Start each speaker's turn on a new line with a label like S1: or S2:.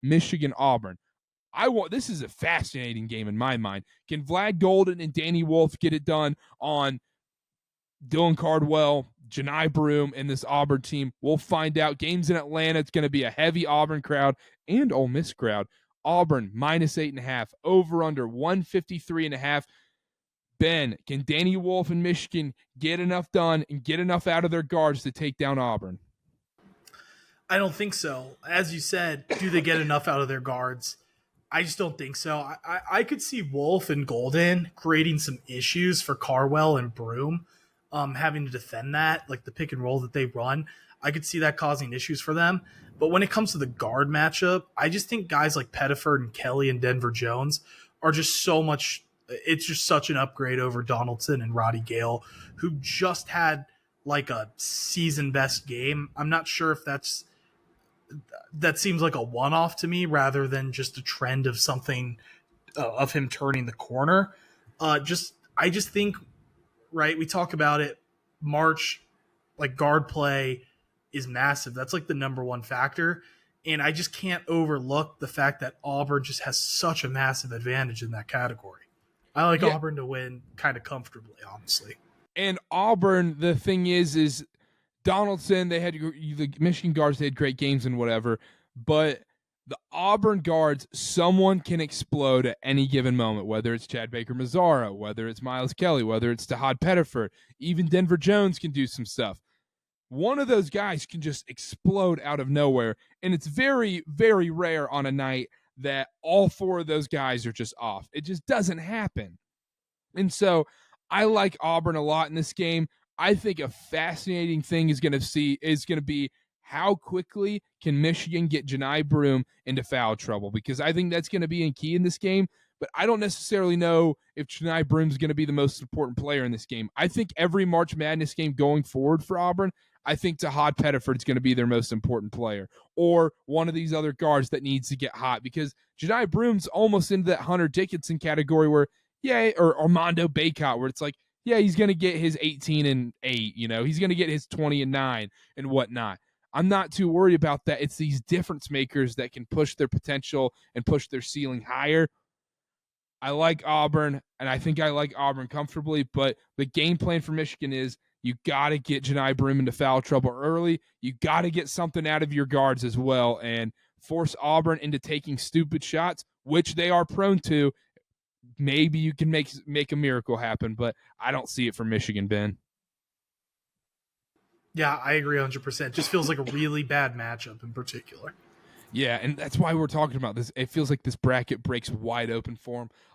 S1: Michigan Auburn. This is a fascinating game in my mind. Can Vlad Golden and Danny Wolf get it done on Dylan Cardwell, Janai Broome, and this Auburn team? We'll find out. Games in Atlanta. It's going to be a heavy Auburn crowd and Ole Miss crowd. Auburn -8.5. Over under 153.5. Ben, can Danny Wolf and Michigan get enough done and get enough out of their guards to take down Auburn?
S2: I don't think so. As you said, do they get enough out of their guards? I just don't think so. I could see Wolf and Golden creating some issues for Carwell and Broome, having to defend that, like the pick and roll that they run. I could see that causing issues for them. But when it comes to the guard matchup, I just think guys like Pettiford and Kelly and Denver Jones are just so much. It's just such an upgrade over Donaldson and Roddy Gale, who just had like a season best game. I'm not sure if that seems like a one-off to me rather than just a trend of something of him turning the corner. I just think, right, we talk about it, March, like guard play is massive. That's like the number one factor. And I just can't overlook the fact that Auburn just has such a massive advantage in that category. I like Auburn to win kind of comfortably, honestly.
S1: And Auburn, the thing is Donaldson, the Michigan guards, they had great games and whatever, but the Auburn guards, someone can explode at any given moment, whether it's Chad Baker-Mazara, whether it's Miles Kelly, whether it's Tahad Pettiford, even Denver Jones can do some stuff. One of those guys can just explode out of nowhere, and it's very, very rare on a night that all four of those guys are just off. It just doesn't happen. And so I like Auburn a lot in this game. I think a fascinating thing is going to be how quickly can Michigan get Janai Broome into foul trouble, because I think that's going to be a key in this game. But I don't necessarily know if Janai Broome is going to be the most important player in this game. I think every March Madness game going forward for Auburn, I think Tahad Pettiford is going to be their most important player, or one of these other guards that needs to get hot, because Janai Broome's almost into that Hunter Dickinson category where, or Armando Bacot, where it's like, he's going to get his 18 and 8, he's going to get his 20 and 9 and whatnot. I'm not too worried about that. It's these difference makers that can push their potential and push their ceiling higher. I like Auburn, and I think I like Auburn comfortably, but the game plan for Michigan is you got to get Janai Broome into foul trouble early. You got to get something out of your guards as well and force Auburn into taking stupid shots, which they are prone to. Maybe you can make a miracle happen, but I don't see it for Michigan, Ben.
S2: Yeah, I agree 100%. Just feels like a really bad matchup in particular.
S1: Yeah, and that's why we're talking about this. It feels like this bracket breaks wide open for them.